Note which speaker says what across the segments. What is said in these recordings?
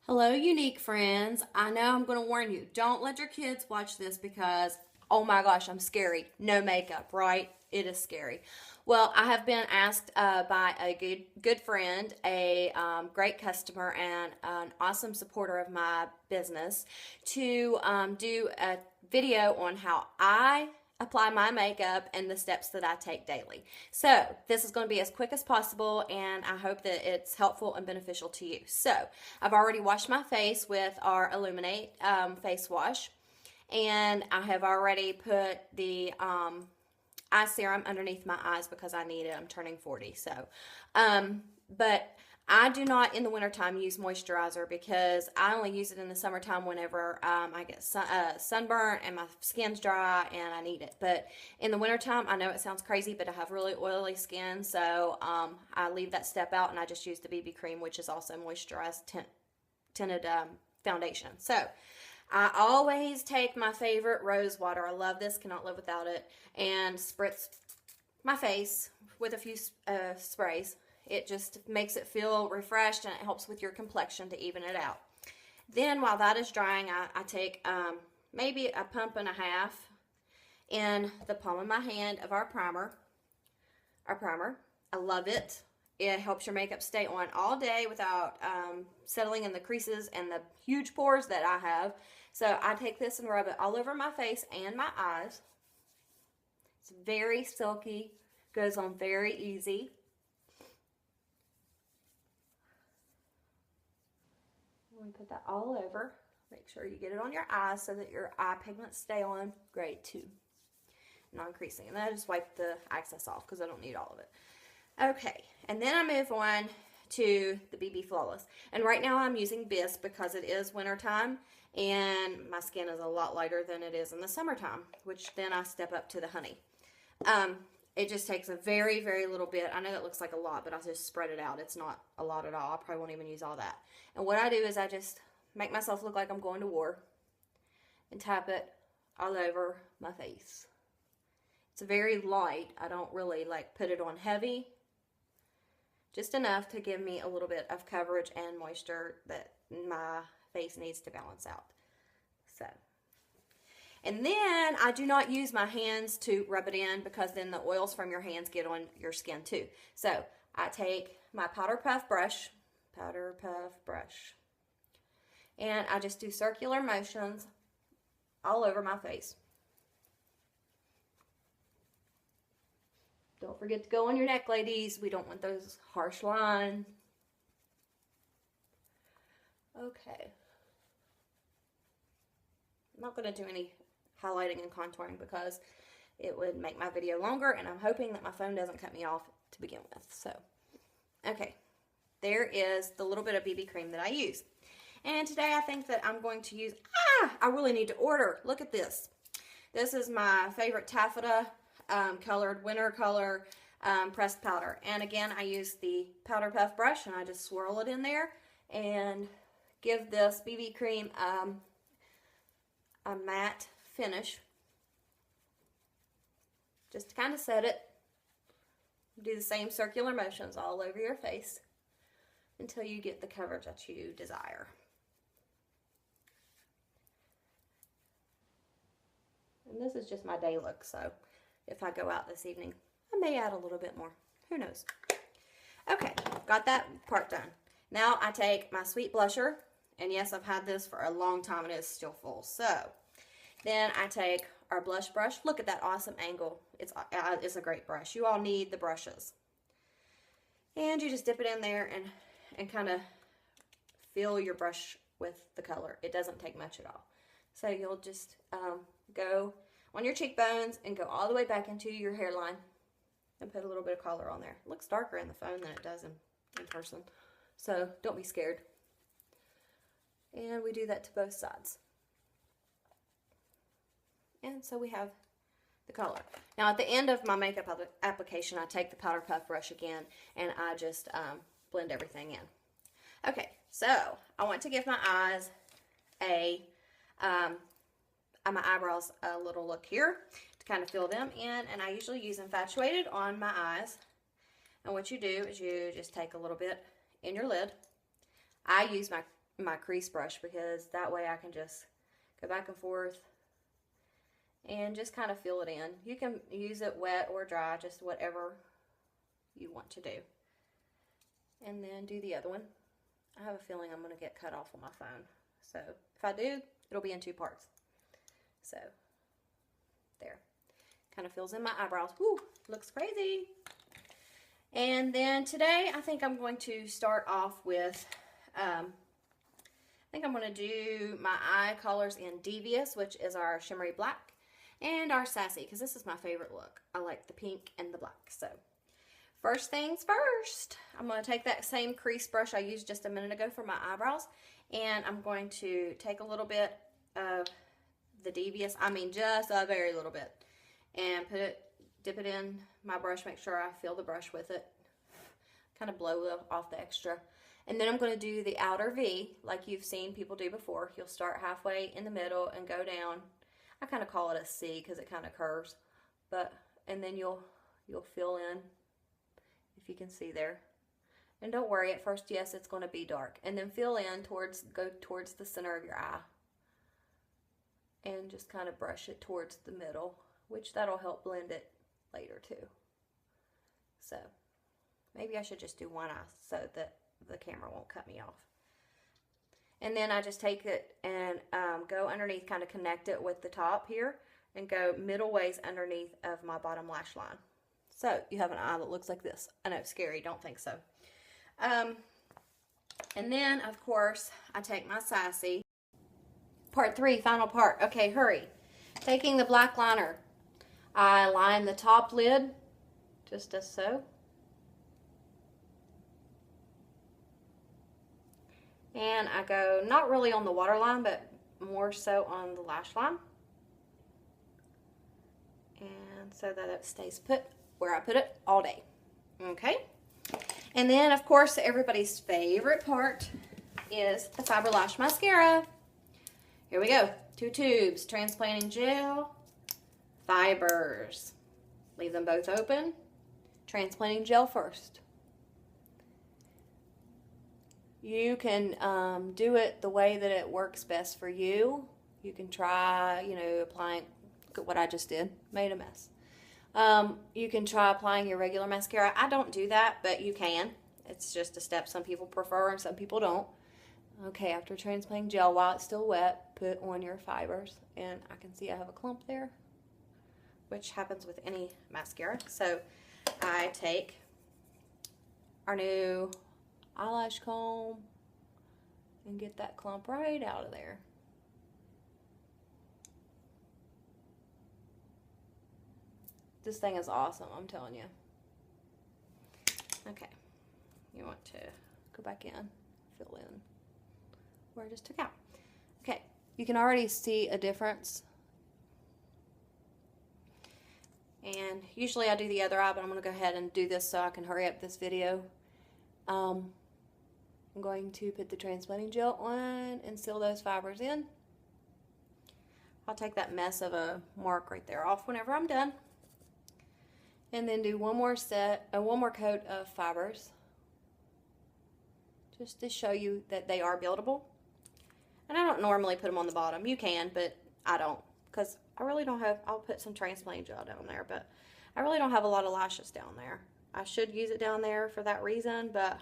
Speaker 1: Hello, Younique friends. I know I'm going to warn you. Don't let your kids watch this because, oh my gosh, I'm scary. No makeup, right? It is scary. Well, I have been asked by a good friend, a great customer, and an awesome supporter of my business to do a video on how I apply my makeup and the steps that I take daily. So this is going to be as quick as possible, and I hope that it's helpful and beneficial to you. So I've already washed my face with our Illuminate face wash, and I have already put the eye serum underneath my eyes because I need it. I'm turning 40, so but I do not in the wintertime use moisturizer because I only use it in the summertime whenever I get sunburn and my skin's dry and I need it. But in the wintertime, I know it sounds crazy, but I have really oily skin, so I leave that step out and I just use the BB cream, which is also moisturized tinted foundation. So I always take my favorite rose water. I love this, cannot live without it, and spritz my face with a few sprays. It just makes it feel refreshed and it helps with your complexion to even it out. Then while that is drying, I take maybe a pump and a half in the palm of my hand of our primer. I love it. It helps your makeup stay on all day without settling in the creases and the huge pores that I have. So I take this and rub it all over my face and my eyes. It's very silky, goes on very easy. Put that all over. Make sure you get it on your eyes so that your eye pigments stay on great too, non-creasing. And then I just wipe the excess off because I don't need all of it. Okay, and then I move on to the BB Flawless. And right now I'm using this because it is wintertime and my skin is a lot lighter than it is in the summertime, which then I step up to the honey. It just takes a very, very little bit. I know that looks like a lot, but I just spread it out. It's not a lot at all. I probably won't even use all that. And what I do is I just make myself look like I'm going to war and tap it all over my face. It's very light. I don't really put it on heavy. Just enough to give me a little bit of coverage and moisture that my face needs to balance out. So. And then I do not use my hands to rub it in because then the oils from your hands get on your skin too. So I take my powder puff brush, and I just do circular motions all over my face. Don't forget to go on your neck, ladies. We don't want those harsh lines. Okay. I'm not going to do any highlighting and contouring because it would make my video longer, and I'm hoping that my phone doesn't cut me off to begin with. So, okay, there is the little bit of BB cream that I use. And today I think that I'm going to use, I really need to order. Look at this. This is my favorite taffeta colored winter color pressed powder. And again, I use the powder puff brush and I just swirl it in there and give this BB cream a matte finish, just to kind of set it. Do the same circular motions all over your face until you get the coverage that you desire. And this is just my day look, so if I go out this evening, I may add a little bit more. Who knows? Okay, got that part done. Now I take my sweet blusher, and yes, I've had this for a long time and it's still full. So then I take our blush brush. Look at that awesome angle. It's a great brush. You all need the brushes. And you just dip it in there and kind of fill your brush with the color. It doesn't take much at all. So you'll just go on your cheekbones and go all the way back into your hairline and put a little bit of color on there. It looks darker in the phone than it does in person. So don't be scared. And we do that to both sides. And so we have the color. Now at the end of my makeup application, I take the powder puff brush again and I just blend everything in. Okay, so I want to give my eyes my eyebrows a little look here to kind of fill them in, and I usually use Infatuated on my eyes. And what you do is you just take a little bit in your lid. I use my my crease brush, because that way I can just go back and forth and just kind of fill it in. You can use it wet or dry, just whatever you want to do. And then do the other one. I have a feeling I'm going to get cut off on my phone. So if I do, it'll be in 2 parts. So there. Kind of fills in my eyebrows. Woo, looks crazy. And then today I think I'm going to start off with, I think I'm going to do my eye colors in Devious, which is our shimmery black, and our Sassy, because this is my favorite look. I like the pink and the black. So first things first, I'm going to take that same crease brush I used just a minute ago for my eyebrows, and I'm going to take a little bit of the Devious, I mean just a very little bit, and dip it in my brush, make sure I fill the brush with it, kind of blow off the extra. And then I'm going to do the outer V like you've seen people do before. You'll start halfway in the middle and go down. I kind of call it a C because it kind of curves, and then you'll fill in, if you can see there. And don't worry, at first, yes, it's going to be dark. And then fill in go towards the center of your eye. And just kind of brush it towards the middle, which that'll help blend it later too. So maybe I should just do one eye so that the camera won't cut me off. And then I just take it and go underneath, kind of connect it with the top here, and go middle ways underneath of my bottom lash line. So you have an eye that looks like this. I know, scary, don't think so. And then, of course, I take my Sassy. Part 3, final part. Okay, hurry. Taking the black liner, I line the top lid, just as so. And I go not really on the waterline, but more so on the lash line. And so that it stays put where I put it all day. Okay. And then, of course, everybody's favorite part is the Fiber Lash Mascara. Here we go. 2 tubes, transplanting gel, fibers. Leave them both open. Transplanting gel first. You can do it the way that it works best for you. You can try, applying, look at what I just did, made a mess. You can try applying your regular mascara. I don't do that, but you can. It's just a step some people prefer and some people don't. Okay, after transplanting gel, while it's still wet, put on your fibers. And I can see I have a clump there, which happens with any mascara. So I take our new eyelash comb and get that clump right out of there. This thing is awesome, I'm telling you. Okay, you want to go back in, fill in where I just took out. Okay, you can already see a difference. And usually I do the other eye, but I'm going to go ahead and do this so I can hurry up this video. I'm going to put the transplanting gel on and seal those fibers in. I'll take that mess of a mark right there off whenever I'm done. And then do one more coat of fibers, just to show you that they are buildable. And I don't normally put them on the bottom. You can, but I don't, because I really don't have, I'll put some transplanting gel down there, but I really don't have a lot of lashes down there. I should use it down there for that reason, but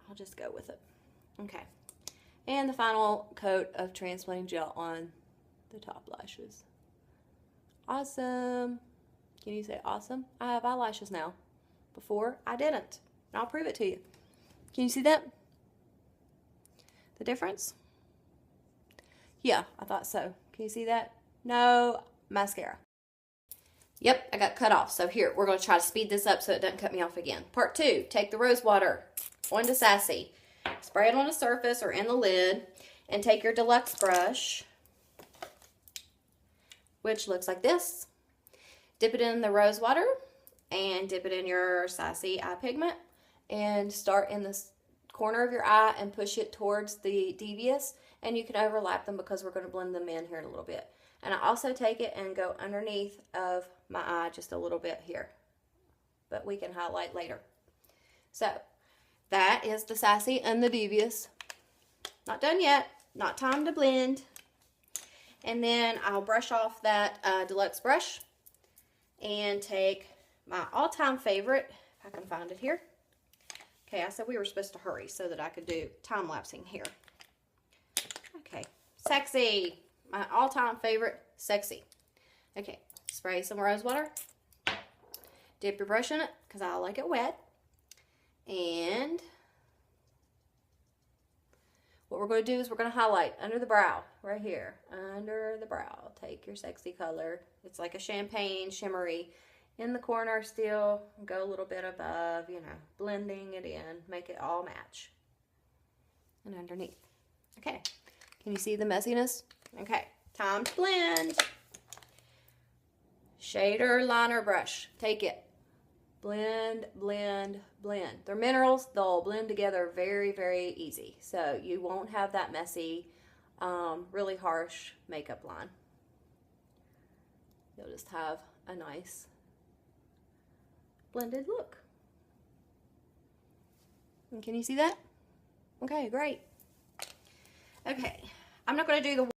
Speaker 1: I'll just go with it. Okay. And the final coat of transplanting gel on the top lashes. Awesome. Can you say awesome? I have eyelashes now. Before, I didn't. And I'll prove it to you. Can you see that? The difference? Yeah, I thought so. Can you see that? No mascara. Yep, I got cut off. So here, we're going to try to speed this up so it doesn't cut me off again. Part 2, take the rose water onto Sassy. Spray it on a surface or in the lid. And take your deluxe brush, which looks like this. Dip it in the rose water and dip it in your Sassy eye pigment. And start in the corner of your eye and push it towards the devious. And you can overlap them because we're going to blend them in here in a little bit. And I also take it and go underneath of my eye just a little bit here. But we can highlight later. So, that is the Sassy and the Devious. Not done yet. Not time to blend. And then I'll brush off that deluxe brush and take my all-time favorite, if I can find it here. Okay, I said we were supposed to hurry so that I could do time-lapsing here. Okay, Sexy. My all-time favorite, Sexy. Okay, spray some rose water. Dip your brush in it because I like it wet. And what we're going to do is we're going to highlight under the brow, right here, under the brow. Take your Sexy color. It's like a champagne shimmery in the corner still. Go a little bit above, you know, blending it in, make it all match. And underneath. Okay, can you see the messiness? Okay, time to blend. Shader liner brush. Take it. Blend, blend, blend. They're minerals. They'll blend together very, very easy. So you won't have that messy, really harsh makeup line. You'll just have a nice blended look. And can you see that? Okay, great. Okay, I'm not going to do the